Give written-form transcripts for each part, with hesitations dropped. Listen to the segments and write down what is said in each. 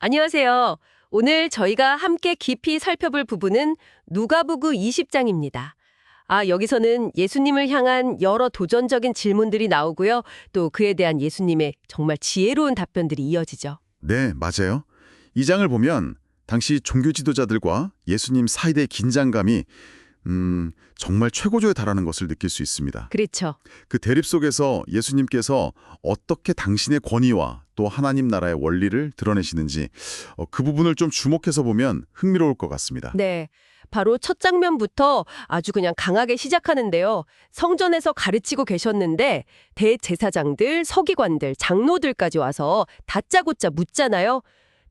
안녕하세요. 오늘 저희가 함께 깊이 살펴볼 부분은 누가복음 20장입니다. 여기서는 예수님을 향한 여러 도전적인 질문들이 나오고요. 또 그에 대한 예수님의 정말 지혜로운 답변들이 이어지죠. 네, 맞아요. 이 장을 보면 당시 종교 지도자들과 예수님 사이의 긴장감이 정말 최고조에 달하는 것을 느낄 수 있습니다. 그렇죠. 그 대립 속에서 예수님께서 어떻게 당신의 권위와 또 하나님 나라의 원리를 드러내시는지 그 부분을 좀 주목해서 보면 흥미로울 것 같습니다. 네. 바로 첫 장면부터 아주 그냥 강하게 시작하는데요. 성전에서 가르치고 계셨는데 대제사장들, 서기관들, 장로들까지 와서 다짜고짜 묻잖아요.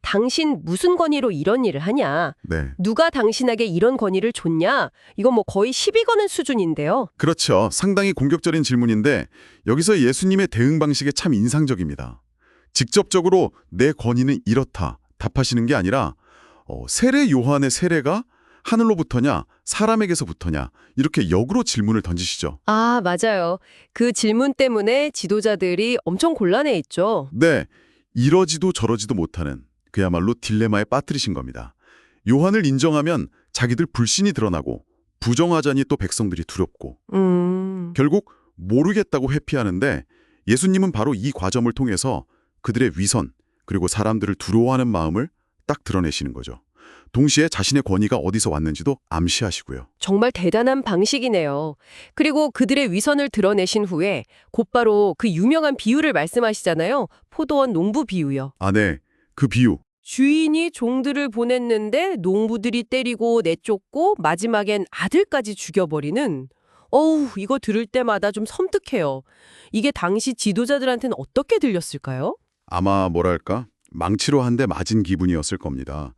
당신 무슨 권위로 이런 일을 하냐? 네, 누가 당신에게 이런 권위를 줬냐? 이거 뭐 거의 시비 거는 수준인데요. 그렇죠. 상당히 공격적인 질문인데 여기서 예수님의 대응 방식이 참 인상적입니다. 직접적으로 내 권위는 이렇다 답하시는 게 아니라 세례 요한의 세례가 하늘로부터냐 사람에게서부터냐 이렇게 역으로 질문을 던지시죠. 맞아요. 그 질문 때문에 지도자들이 엄청 곤란해 있죠. 네, 이러지도 저러지도 못하는 그야말로 딜레마에 빠뜨리신 겁니다. 요한을 인정하면 자기들 불신이 드러나고 부정하자니 또 백성들이 두렵고 결국 모르겠다고 회피하는데 예수님은 바로 이 과정을 통해서 그들의 위선 그리고 사람들을 두려워하는 마음을 딱 드러내시는 거죠. 동시에 자신의 권위가 어디서 왔는지도 암시하시고요. 정말 대단한 방식이네요. 그리고 그들의 위선을 드러내신 후에 곧바로 그 유명한 비유를 말씀하시잖아요. 포도원 농부 비유요. 네, 그 비유. 주인이 종들을 보냈는데 농부들이 때리고 내쫓고 마지막엔 아들까지 죽여버리는 이거 들을 때마다 좀 섬뜩해요. 이게 당시 지도자들한테는 어떻게 들렸을까요? 아마 뭐랄까 망치로 한 대 맞은 기분이었을 겁니다.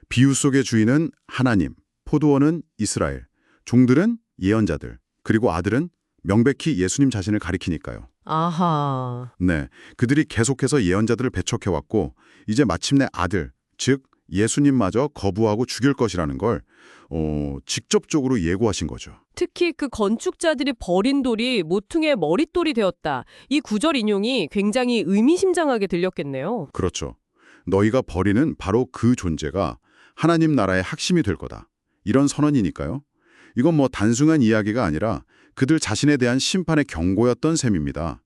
비유 속의 주인은 하나님, 포도원은 이스라엘, 종들은 예언자들, 그리고 아들은 명백히 예수님 자신을 가리키니까요. 아하. 네, 그들이 계속해서 예언자들을 배척해왔고 이제 마침내 아들, 즉 예수님마저 거부하고 죽일 것이라는 걸 직접적으로 예고하신 거죠. 특히 그 건축자들이 버린 돌이 모퉁이의 머릿돌이 되었다. 이 구절 인용이 굉장히 의미심장하게 들렸겠네요. 그렇죠. 너희가 버리는 바로 그 존재가 하나님 나라의 핵심이 될 거다. 이런 선언이니까요. 이건 뭐 단순한 이야기가 아니라 그들 자신에 대한 심판의 경고였던 셈입니다.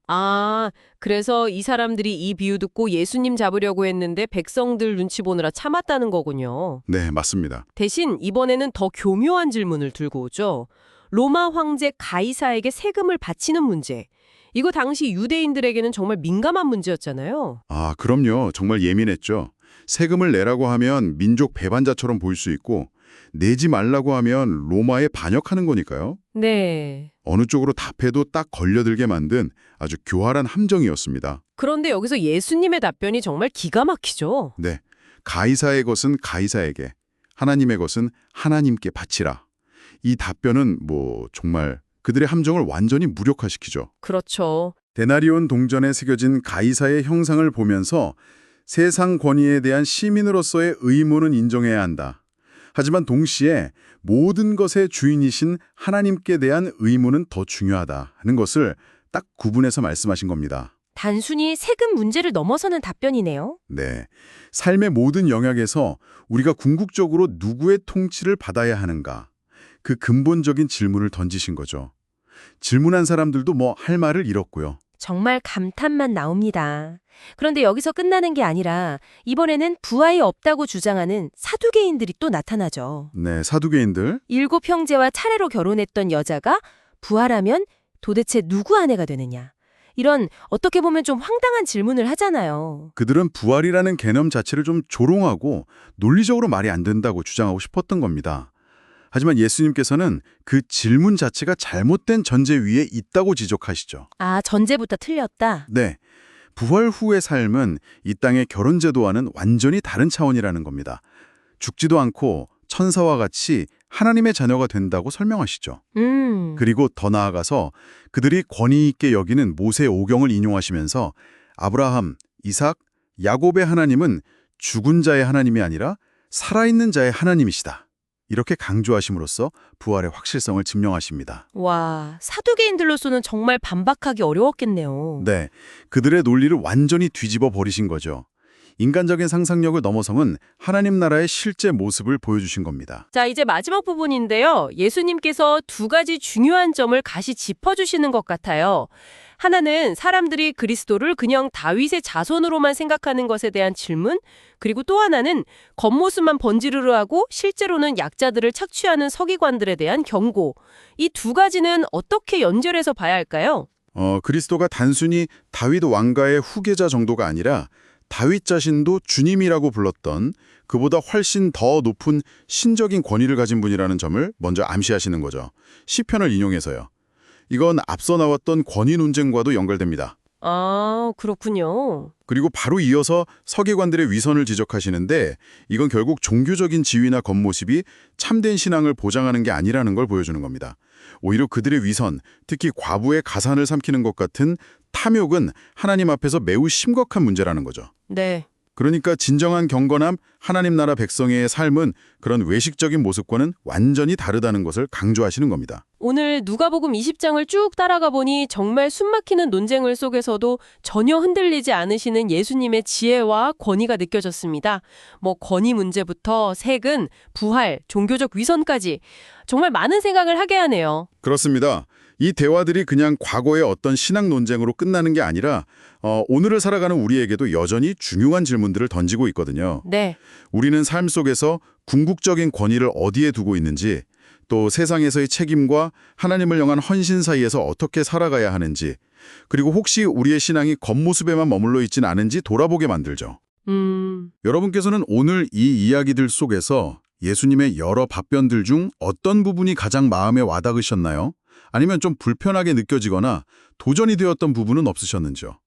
그래서 이 사람들이 이 비유 듣고 예수님 잡으려고 했는데 백성들 눈치 보느라 참았다는 거군요. 네, 맞습니다. 대신 이번에는 더 교묘한 질문을 들고 오죠. 로마 황제 가이사에게 세금을 바치는 문제. 이거 당시 유대인들에게는 정말 민감한 문제였잖아요. 그럼요. 정말 예민했죠. 세금을 내라고 하면 민족 배반자처럼 보일 수 있고 내지 말라고 하면 로마에 반역하는 거니까요. 네. 어느 쪽으로 답해도 딱 걸려들게 만든 아주 교활한 함정이었습니다. 그런데 여기서 예수님의 답변이 정말 기가 막히죠. 네, 가이사의 것은 가이사에게, 하나님의 것은 하나님께 바치라. 이 답변은 정말 그들의 함정을 완전히 무력화시키죠. 그렇죠. 데나리온 동전에 새겨진 가이사의 형상을 보면서 세상 권위에 대한 시민으로서의 의무는 인정해야 한다. 하지만 동시에 모든 것의 주인이신 하나님께 대한 의무는 더 중요하다 하는 것을 딱 구분해서 말씀하신 겁니다. 단순히 세금 문제를 넘어서는 답변이네요. 네, 삶의 모든 영역에서 우리가 궁극적으로 누구의 통치를 받아야 하는가? 그 근본적인 질문을 던지신 거죠. 질문한 사람들도 할 말을 잃었고요. 정말 감탄만 나옵니다. 그런데 여기서 끝나는 게 아니라 이번에는 부하이 없다고 주장하는 사두개인들이 또 나타나죠. 네, 사두개인들. 7 형제와 차례로 결혼했던 여자가 부하라면 도대체 누구 아내가 되느냐. 이런 어떻게 보면 좀 황당한 질문을 하잖아요. 그들은 부활이라는 개념 자체를 좀 조롱하고 논리적으로 말이 안 된다고 주장하고 싶었던 겁니다. 하지만 예수님께서는 그 질문 자체가 잘못된 전제 위에 있다고 지적하시죠. 전제부터 틀렸다. 네, 부활 후의 삶은 이 땅의 결혼 제도와는 완전히 다른 차원이라는 겁니다. 죽지도 않고 천사와 같이 하나님의 자녀가 된다고 설명하시죠. 그리고 더 나아가서 그들이 권위 있게 여기는 모세 오경을 인용하시면서 아브라함, 이삭, 야곱의 하나님은 죽은 자의 하나님이 아니라 살아있는 자의 하나님이시다. 이렇게 강조하심으로써 부활의 확실성을 증명하십니다. 와, 사두개인들로서는 정말 반박하기 어려웠겠네요. 네, 그들의 논리를 완전히 뒤집어 버리신 거죠. 인간적인 상상력을 넘어서는 하나님 나라의 실제 모습을 보여주신 겁니다. 자, 이제 마지막 부분인데요. 예수님께서 두 가지 중요한 점을 가시 짚어주시는 것 같아요. 하나는 사람들이 그리스도를 그냥 다윗의 자손으로만 생각하는 것에 대한 질문, 그리고 또 하나는 겉모습만 번지르르 하고 실제로는 약자들을 착취하는 서기관들에 대한 경고. 이 두 가지는 어떻게 연결해서 봐야 할까요? 그리스도가 단순히 다윗 왕가의 후계자 정도가 아니라 다윗 자신도 주님이라고 불렀던 그보다 훨씬 더 높은 신적인 권위를 가진 분이라는 점을 먼저 암시하시는 거죠. 시편을 인용해서요. 이건 앞서 나왔던 권위 논쟁과도 연결됩니다. 아, 그렇군요. 그리고 바로 이어서 서기관들의 위선을 지적하시는데 이건 결국 종교적인 지위나 겉모습이 참된 신앙을 보장하는 게 아니라는 걸 보여주는 겁니다. 오히려 그들의 위선, 특히 과부의 가산을 삼키는 것 같은 탐욕은 하나님 앞에서 매우 심각한 문제라는 거죠. 네. 그러니까 진정한 경건함, 하나님 나라 백성의 삶은 그런 외식적인 모습과는 완전히 다르다는 것을 강조하시는 겁니다. 오늘 누가복음 20장을 쭉 따라가 보니 정말 숨막히는 논쟁을 속에서도 전혀 흔들리지 않으시는 예수님의 지혜와 권위가 느껴졌습니다. 권위 문제부터 세금, 부활, 종교적 위선까지 정말 많은 생각을 하게 하네요. 그렇습니다. 이 대화들이 그냥 과거의 어떤 신학 논쟁으로 끝나는 게 아니라 오늘을 살아가는 우리에게도 여전히 중요한 질문들을 던지고 있거든요. 네. 우리는 삶 속에서 궁극적인 권위를 어디에 두고 있는지, 또 세상에서의 책임과 하나님을 향한 헌신 사이에서 어떻게 살아가야 하는지, 그리고 혹시 우리의 신앙이 겉모습에만 머물러 있진 않은지 돌아보게 만들죠. 여러분께서는 오늘 이 이야기들 속에서 예수님의 여러 답변들 중 어떤 부분이 가장 마음에 와닿으셨나요? 아니면 좀 불편하게 느껴지거나 도전이 되었던 부분은 없으셨는지요?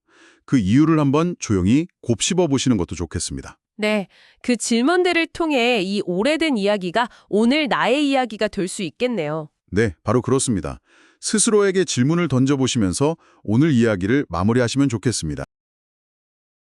그 이유를 한번 조용히 곱씹어 보시는 것도 좋겠습니다. 네. 그 질문들을 통해 이 오래된 이야기가 오늘 나의 이야기가 될 수 있겠네요. 네, 바로 그렇습니다. 스스로에게 질문을 던져보시면서 오늘 이야기를 마무리하시면 좋겠습니다.